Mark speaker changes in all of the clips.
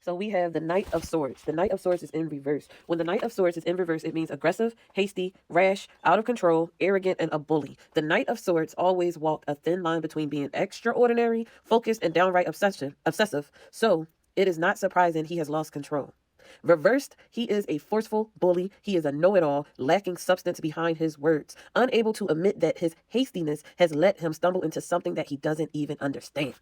Speaker 1: So we have the Knight of Swords. The Knight of Swords is in reverse. When the Knight of Swords is in reverse, it means aggressive, hasty, rash, out of control, arrogant, and a bully. The Knight of Swords always walked a thin line between being extraordinary, focused, and downright obsessive. So it is not surprising he has lost control. Reversed, he is a forceful bully. He is a know-it-all, lacking substance behind his words, unable to admit that his hastiness has let him stumble into something that he doesn't even understand.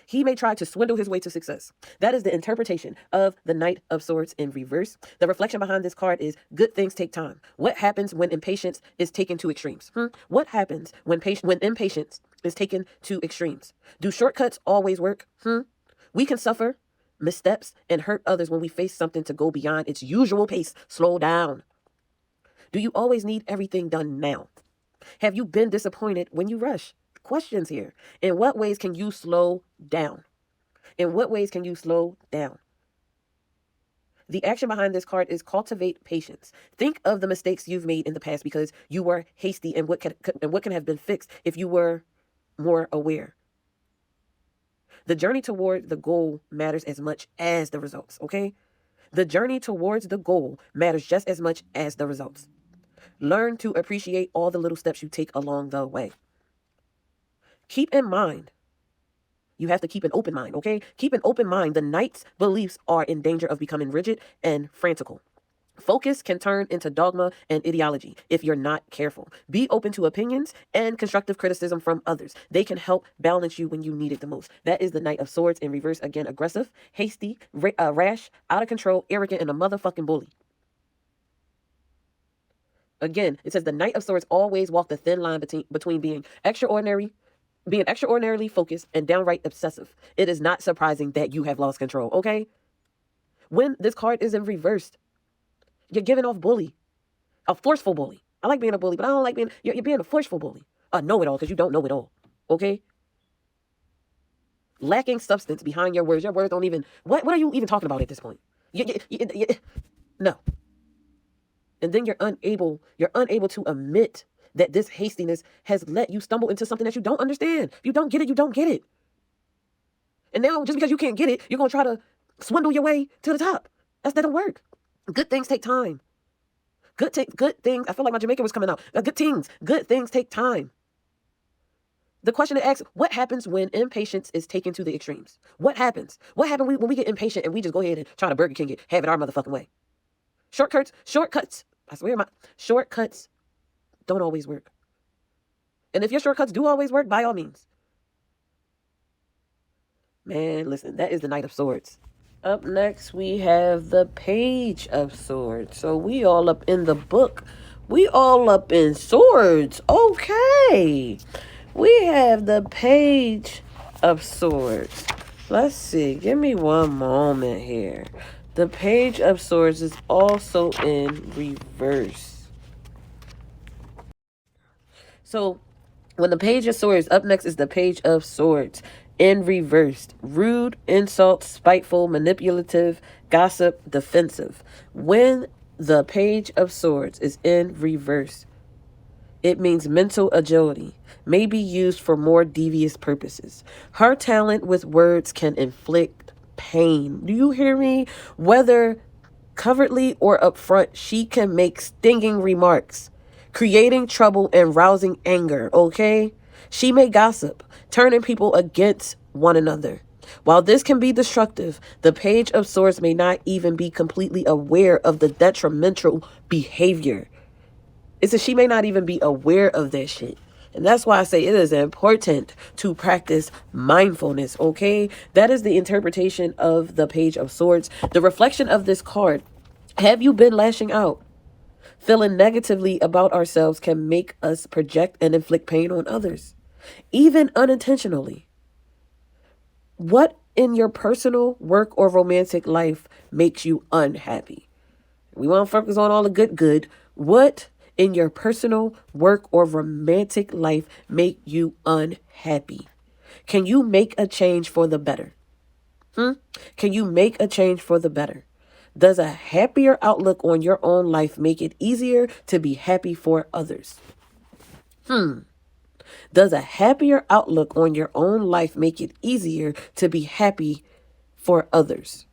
Speaker 1: He may try to swindle his way to success. That is the interpretation of the Knight of Swords in reverse. The reflection behind this card is good things take time. What happens when impatience is taken to extremes? What happens when impatience is taken to extremes? Do shortcuts always work? We can suffer missteps and hurt others when we face something to go beyond its usual pace. Slow down. Do you always need everything done now? Have you been disappointed when you rush? Questions here. In what ways can you slow down? In what ways can you slow down? The action behind this card is cultivate patience. Think of the mistakes you've made in the past because you were hasty and what can have been fixed if you were more aware. The journey toward the goal matters as much as the results, okay? The journey towards the goal matters just as much as the results. Learn to appreciate all the little steps you take along the way. Keep in mind, you have to keep an open mind, okay? Keep an open mind. The Knight's beliefs are in danger of becoming rigid and frantical. Focus can turn into dogma and ideology if you're not careful. Be open to opinions and constructive criticism from others. They can help balance you when you need it the most. That is the Knight of Swords in reverse. Again, aggressive, hasty, rash, out of control, arrogant, and a motherfucking bully. Again, it says the Knight of Swords always walked the thin line between being extraordinarily focused and downright obsessive. It is not surprising that you have lost control, okay? When this card is in reversed, you're giving off bully, a forceful bully. I like being a bully, but I don't like you're being a forceful bully. A know-it-all because you don't know it all, okay? Lacking substance behind your words. Your words don't even, what are you even talking about at this point? No. And then you're unable to admit that this hastiness has let you stumble into something that you don't understand. If you don't get it, you don't get it. And now, just because you can't get it, you're going to try to swindle your way to the top. That don't work. Good things take time. Good things, I feel like my Jamaican was coming out. Good things take time. The question to ask, what happens when impatience is taken to the extremes? What happens? What happens when we get impatient and we just go ahead and try to Burger King it, have it our motherfucking way? Shortcuts, I swear, shortcuts don't always work. And if your shortcuts do always work, by all means. Man, listen, that is the Knight of Swords. Up next, we have the Page of Swords. So we all up in the book. We all up in swords. Okay. We have the Page of Swords. Let's see. Give me one moment here. The Page of Swords is also in reverse. So when the Page of Swords, up next is the Page of Swords in reverse. Rude, insult, spiteful, manipulative, gossip, defensive. When the Page of Swords is in reverse, it means mental agility, may be used for more devious purposes. Her talent with words can inflict pain. Do you hear me? Whether covertly or upfront, she can make stinging remarks, creating trouble and rousing anger, okay? She may gossip, turning people against one another. While this can be destructive, the Page of Swords may not even be completely aware of the detrimental behavior. It's that she may not even be aware of that shit. And that's why I say it is important to practice mindfulness, okay? That is the interpretation of the Page of Swords. The reflection of this card, have you been lashing out? Feeling negatively about ourselves can make us project and inflict pain on others, even unintentionally. What in your personal, work, or romantic life makes you unhappy? We want to focus on all the good. What in your personal, work, or romantic life make you unhappy? Can you make a change for the better? Can you make a change for the better? Does a happier outlook on your own life make it easier to be happy for others? Does a happier outlook on your own life make it easier to be happy for others?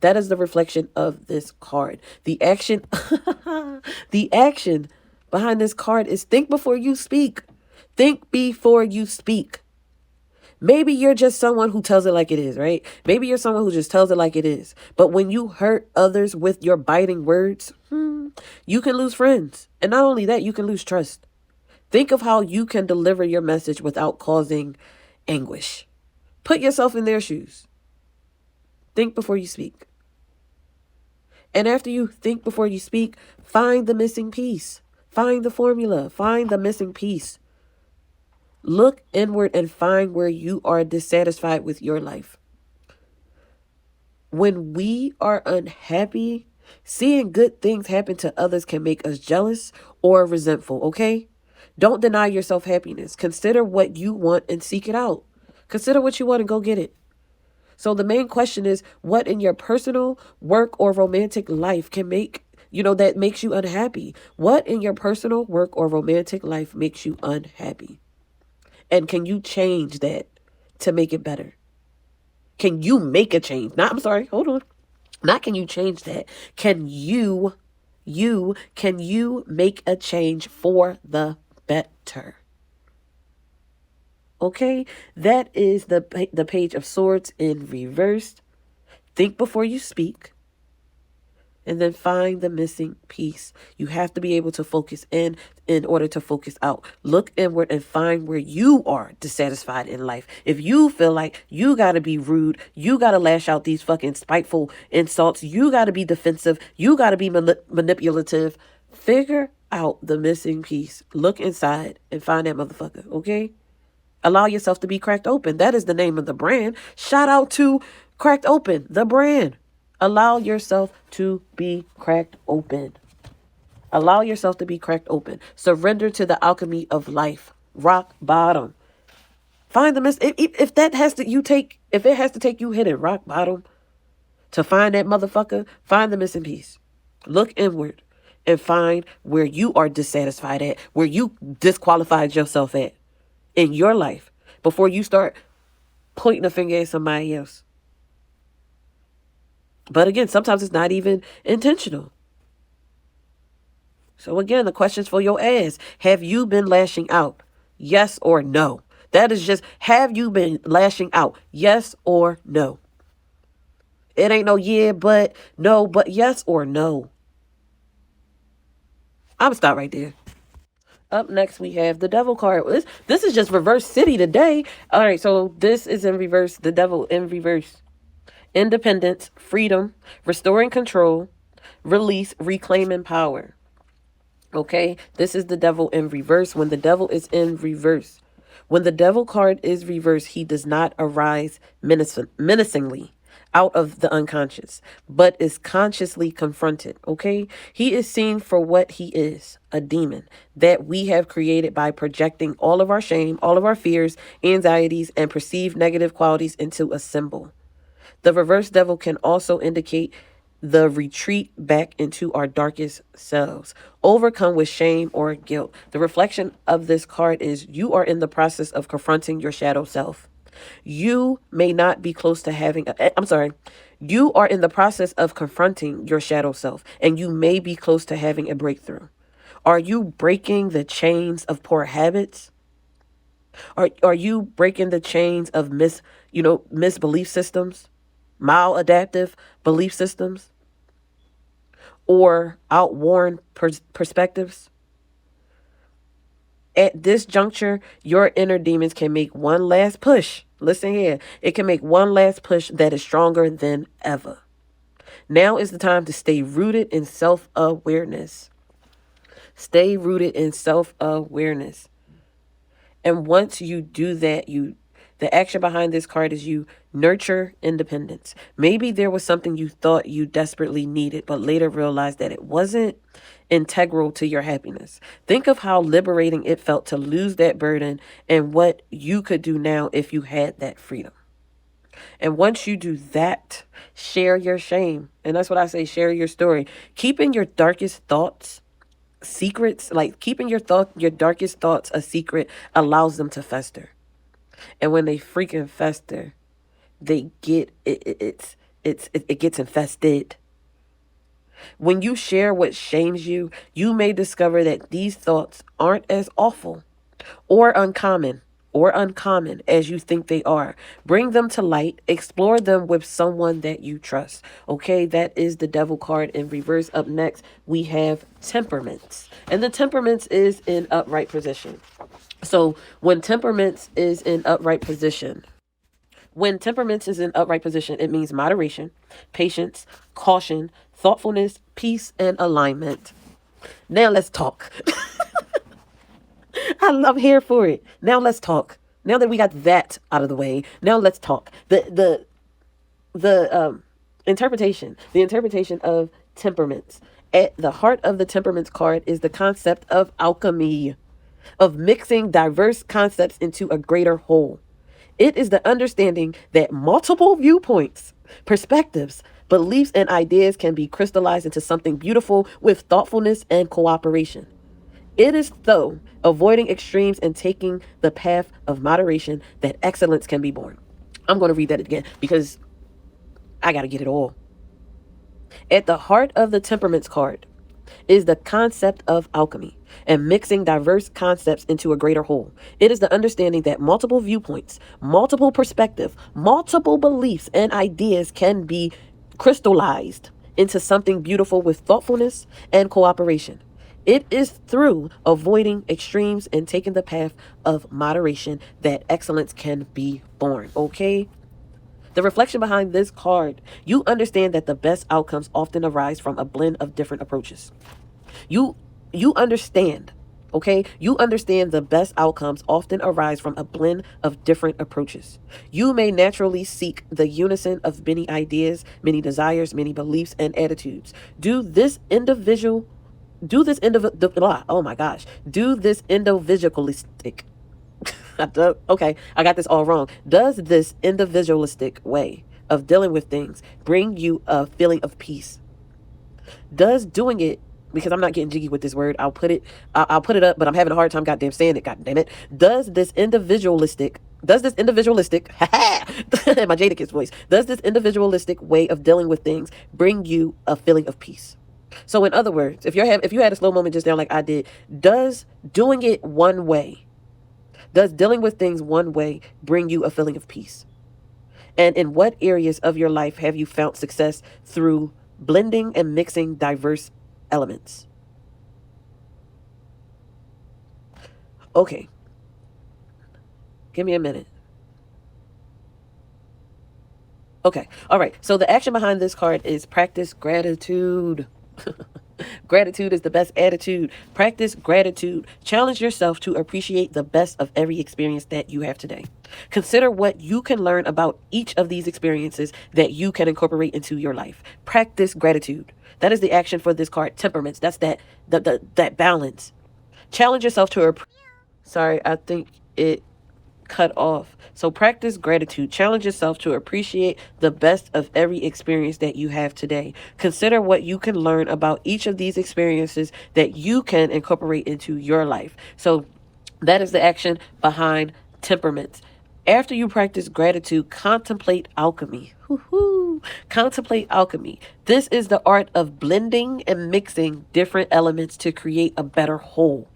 Speaker 1: That is the reflection of this card. The action, the action behind this card is think before you speak. Think before you speak. Maybe you're just someone who tells it like it is, right? Maybe you're someone who just tells it like it is. But when you hurt others with your biting words, you can lose friends. And not only that, you can lose trust. Think of how you can deliver your message without causing anguish. Put yourself in their shoes. Think before you speak. And after you think before you speak, find the missing piece. Find the formula. Find the missing piece. Look inward and find where you are dissatisfied with your life. When we are unhappy, seeing good things happen to others can make us jealous or resentful, okay? Don't deny yourself happiness. Consider what you want and seek it out. Consider what you want and go get it. So the main question is, what in your personal, work, or romantic life can make, that makes you unhappy? What in your personal, work, or romantic life makes you unhappy? And can you change that to make it better? Can you make a change? Hold on. Not can you change that. Can you make a change for the better? Okay, that is the Page of Swords in reverse. Think before you speak. And then find the missing piece. You have to be able to focus in order to focus out. Look inward and find where you are dissatisfied in life. If you feel like you got to be rude, you got to lash out these fucking spiteful insults, you got to be defensive, you got to be manipulative, figure out the missing piece. Look inside and find that motherfucker, okay? Allow yourself to be cracked open. That is the name of the brand. Shout out to Cracked Open, the brand. Allow yourself to be cracked open. Allow yourself to be cracked open. Surrender to the alchemy of life. Rock bottom. Find the if it has to take you hitting rock bottom to find that motherfucker, find the missing piece. Look inward and find where you are dissatisfied at, where you disqualified yourself at in your life before you start pointing a finger at somebody else. But again, sometimes it's not even intentional. So again, the question's for your ass. Have you been lashing out? Yes or no? That is just, have you been lashing out? Yes or no? It ain't no yeah, but, no, but yes or no. I'm gonna stop right there. Up next, we have the Devil card. This is just reverse city today. All right, so this is in reverse. The Devil in reverse. Independence, freedom, restoring control, release, reclaiming power. Okay, this is the Devil in reverse. When the Devil is in reverse, when the Devil card is reversed, he does not arise menacingly out of the unconscious, but is consciously confronted, okay? He is seen for what he is, a demon that we have created by projecting all of our shame, all of our fears, anxieties, and perceived negative qualities into a symbol. The reverse devil can also indicate the retreat back into our darkest selves, overcome with shame or guilt. The reflection of this card is you are in the process of confronting your shadow self. You may not be close to having, you are in the process of confronting your shadow self, and you may be close to having a breakthrough. Are you breaking the chains of poor habits? Are you breaking the chains of misbelief systems, maladaptive belief systems, or outworn perspectives? At this juncture, your inner demons can make one last push. Listen here. It can make one last push that is stronger than ever. Now is the time to stay rooted in self-awareness. Stay rooted in self-awareness. And once you do that, the action behind this card is you nurture independence. Maybe there was something you thought you desperately needed, but later realized that it wasn't integral to your happiness. Think of how liberating it felt to lose that burden and what you could do now if you had that freedom. And once you do that, share your shame. And that's what I say, share your story. Keeping your darkest thoughts secrets, like keeping your darkest thoughts a secret, allows them to fester. And when they freaking fester, they get it gets infested. When you share what shames you, you may discover that these thoughts aren't as awful or uncommon as you think they are. Bring them to light, explore them with someone that you trust. Okay, that is the devil card in reverse. Up next, we have temperaments. And the temperaments is in upright position. So when temperaments is in upright position, it means moderation, patience, caution, thoughtfulness, peace, and alignment. Now let's talk. I'm here for it. Now let's talk. Now that we got that out of the way, now let's talk. The interpretation of temperaments. At the heart of the temperaments card is the concept of alchemy, of mixing diverse concepts into a greater whole. It is the understanding that multiple viewpoints, perspectives, beliefs, and ideas can be crystallized into something beautiful with thoughtfulness and cooperation. It is through avoiding extremes and taking the path of moderation that excellence can be born. I'm going to read that again because I got to get it all. At the heart of the temperaments card is the concept of alchemy and mixing diverse concepts into a greater whole. It is the understanding that multiple viewpoints, multiple perspectives, multiple beliefs, and ideas can be crystallized into something beautiful with thoughtfulness and cooperation. It is through avoiding extremes and taking the path of moderation that excellence can be born. Okay? The reflection behind this card, you understand that the best outcomes often arise from a blend of different approaches. You understand, okay? You understand the best outcomes often arise from a blend of different approaches. You may naturally seek the unison of many ideas, many desires, many beliefs, and attitudes. Do this individualistic. Okay, I got this all wrong. Does this individualistic way of dealing with things bring you a feeling of peace? Does doing it, because I'm not getting jiggy with this word, I'll put it up, but I'm having a hard time goddamn saying it, goddamn it. Does this individualistic my Jadakiss voice, does this individualistic way of dealing with things bring you a feeling of peace? So in other words, if you had a slow moment just now like I did, does dealing with things one way bring you a feeling of peace? And in what areas of your life have you found success through blending and mixing diverse elements? Okay. Give me a minute. Okay. All right. So the action behind this card is practice gratitude. Gratitude is the best attitude. Practice gratitude. Challenge yourself to appreciate the best of every experience that you have today. Consider what you can learn about each of these experiences that you can incorporate into your life. Practice gratitude. That is the action for this card. Temperaments. That's that balance. Challenge yourself to Sorry, I think it cut off. So practice gratitude. Challenge yourself to appreciate the best of every experience that you have today. Consider what you can learn about each of these experiences that you can incorporate into your life. So that is the action behind temperaments. After you practice gratitude, contemplate alchemy. Contemplate alchemy. This is the art of blending and mixing different elements to create a better whole.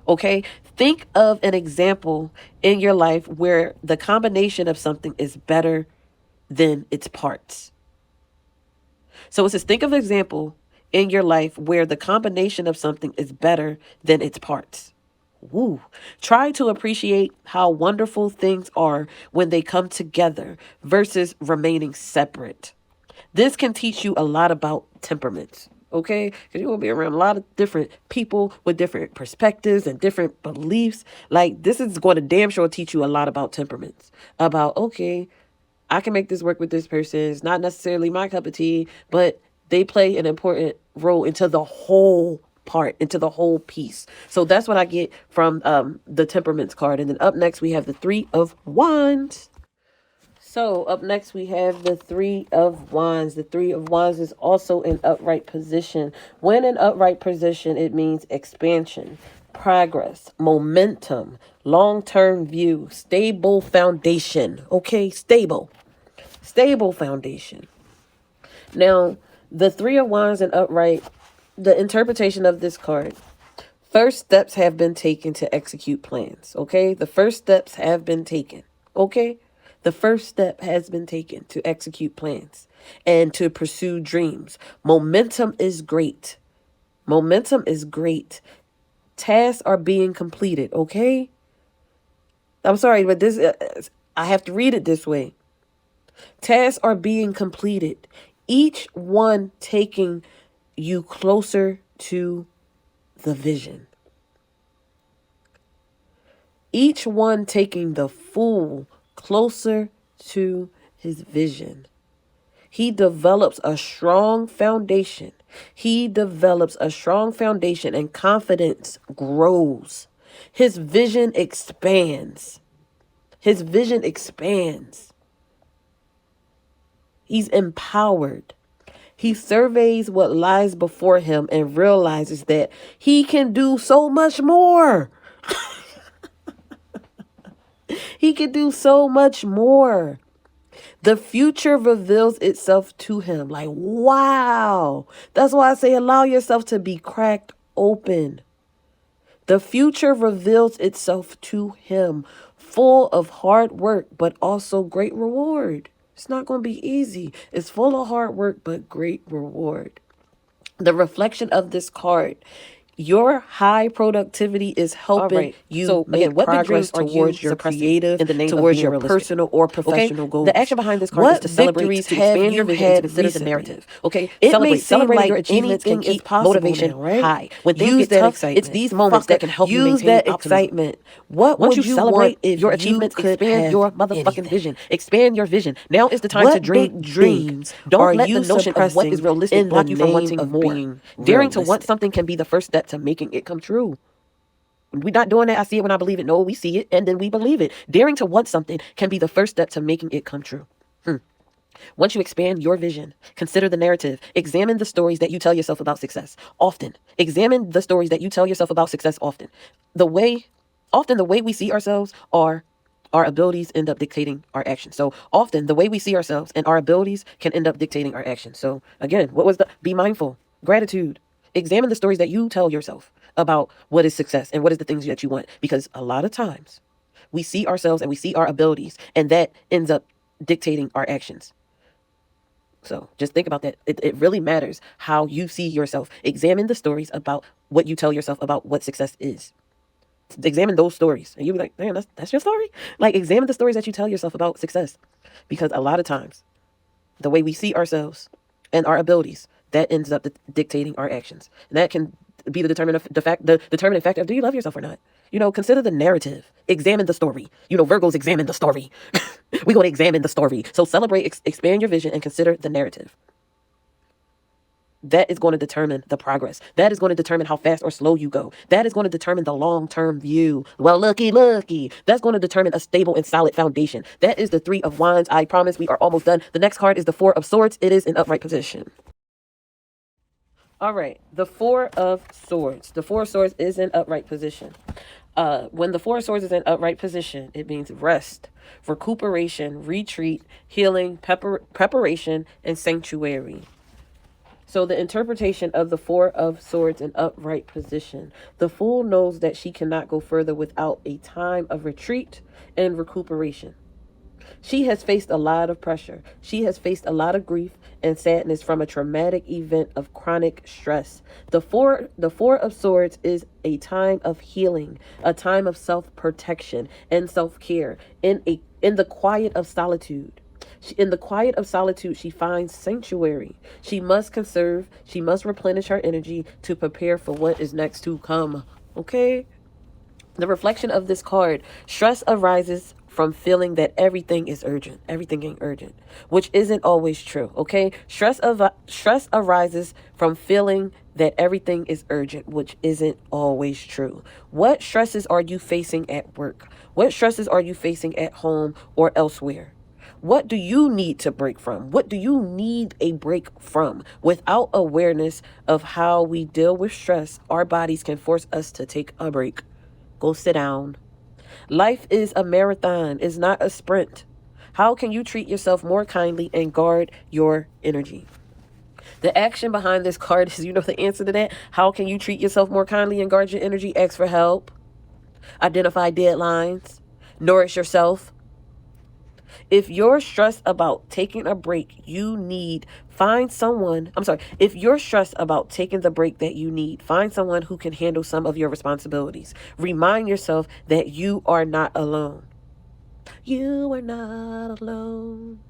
Speaker 1: Okay, think of an example in your life where the combination of something is better than its parts. So it says, think of an example in your life where the combination of something is better than its parts. Woo. Try to appreciate how wonderful things are when they come together versus remaining separate. This can teach you a lot about temperaments. Okay, because you're going to be around a lot of different people with different perspectives and different beliefs. Like, this is going to damn sure teach you a lot about temperaments. About, okay, I can make this work with this person. It's not necessarily my cup of tea, but they play an important role into the whole part, into the whole piece. So that's what I get from the temperaments card. And then up next, we have the 3 of Wands. So up next, we have the 3 of Wands. The 3 of Wands is also in upright position. When in upright position, it means expansion, progress, momentum, long-term view, stable foundation. Okay, stable foundation. Now, the Three of Wands and upright, the interpretation of this card. First steps have been taken to execute plans. Okay? The first steps have been taken. Okay? The first step has been taken to execute plans and to pursue dreams. Momentum is great. Momentum is great. Tasks are being completed. Okay? I'm sorry, but this, I have to read it this way. Tasks are being completed, each one taking you closer to the vision. Each one taking the fool closer to his vision. He develops a strong foundation. He develops a strong foundation and confidence grows. His vision expands. His vision expands. He's empowered. He surveys what lies before him and realizes that he can do so much more. He can do so much more. The future reveals itself to him. Like, wow. That's why I say allow yourself to be cracked open. The future reveals itself to him, full of hard work, but also great reward. It's not going to be easy. It's full of hard work, but great reward. The reflection of this card. Your high productivity is helping you make progress towards your creative, towards your personal or professional goals. The action behind this card is to celebrate, to expand your vision, to consider the narrative. Okay, it may seem like your achievements can keep motivation high. When things get tough, it's these moments that can help you maintain that excitement. What would you celebrate if your achievements expand your motherfucking vision? Expand your vision. Now is the time to dream dreams. Don't let the notion of what is realistic block you from wanting more. Daring to want something can be the first step to making it come true. We're not doing that. I see it when I believe it. No, we see it and then we believe it. Daring to want something can be the first step to making it come true. Once you expand your vision, consider the narrative. Examine the stories that you tell yourself about success often. Examine the stories that you tell yourself about success often. The way we see ourselves are our abilities end up dictating our actions. So often the way we see ourselves and our abilities can end up dictating our actions. So again, be mindful, gratitude. Examine the stories that you tell yourself about what is success and what is the things that you want. Because a lot of times we see ourselves and we see our abilities and that ends up dictating our actions. So just think about that. It really matters how you see yourself. Examine the stories about what you tell yourself about what success is. Examine those stories. And you'll be like, damn, that's your story? Like, examine the stories that you tell yourself about success. Because a lot of times, the way we see ourselves and our abilities, that ends up dictating our actions. And that can be the determining factor of do you love yourself or not? Consider the narrative. Examine the story. Virgos examine the story. We're going to examine the story. So celebrate, expand your vision, and consider the narrative. That is going to determine the progress. That is going to determine how fast or slow you go. That is going to determine the long-term view. Well, looky. That's going to determine a stable and solid foundation. That is the Three of Wands. I promise we are almost done. The next card is the Four of Swords. It is in upright position. All right, the Four of Swords. The Four of Swords is in upright position. When the Four of Swords is in upright position, it means rest, recuperation, retreat, healing, preparation, and sanctuary. So the interpretation of the Four of Swords in upright position. The Fool knows that she cannot go further without a time of retreat and recuperation. She has faced a lot of pressure. She has faced a lot of grief and sadness from a traumatic event of chronic stress. The four of Swords is a time of healing, a time of self-protection and self-care in the quiet of solitude. In the quiet of solitude, she finds sanctuary. She must conserve. She must replenish her energy to prepare for what is next to come. Okay? The reflection of this card. Stress arises from feeling that everything is urgent. Everything ain't urgent, which isn't always true. Okay? Stress arises from feeling that everything is urgent, which isn't always true. What stresses are you facing at work? What stresses are you facing at home or elsewhere? What do you need to break from? What do you need a break from? Without awareness of how we deal with stress, our bodies can force us to take a break. Go sit down. Life is a marathon. It's not a sprint. How can you treat yourself more kindly and guard your energy? The action behind this card is, you know the answer to that? How can you treat yourself more kindly and guard your energy? Ask for help. Identify deadlines. Nourish yourself. If you're stressed about taking a break, if you're stressed about taking the break that you need, find someone who can handle some of your responsibilities. Remind yourself that you are not alone. You are not alone.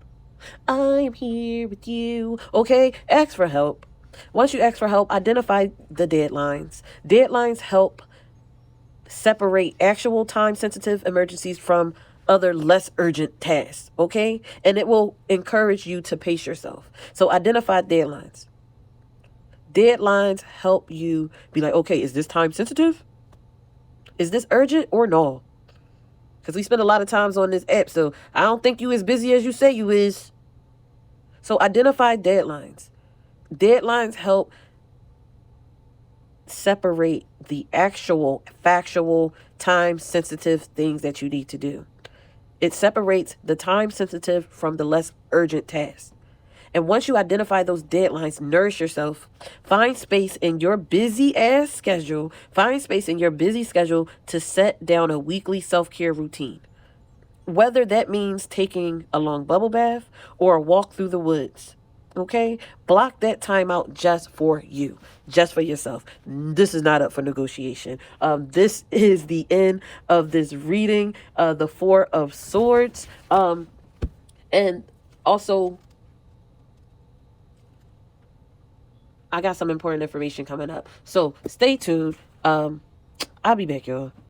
Speaker 1: I am here with you. Okay? Ask for help. Once you ask for help, identify the deadlines. Deadlines help separate actual time-sensitive emergencies from other less urgent tasks, okay? And it will encourage you to pace yourself. So identify deadlines. Deadlines help you be like, okay, is this time sensitive? Is this urgent or no? Because we spend a lot of times on this app, so I don't think you as busy as you say you is. So identify deadlines. Deadlines help separate the actual, factual, time-sensitive things that you need to do. It separates the time-sensitive from the less urgent tasks. And once you identify those deadlines, nourish yourself. Find space in your busy-ass schedule. Find space in your busy schedule to set down a weekly self-care routine. Whether that means taking a long bubble bath or a walk through the woods. Okay? Block that time out just for you, just for yourself. This is not up for negotiation. This is the end of this reading, the Four of Swords. And also, I got some important information coming up. So stay tuned. I'll be back, y'all.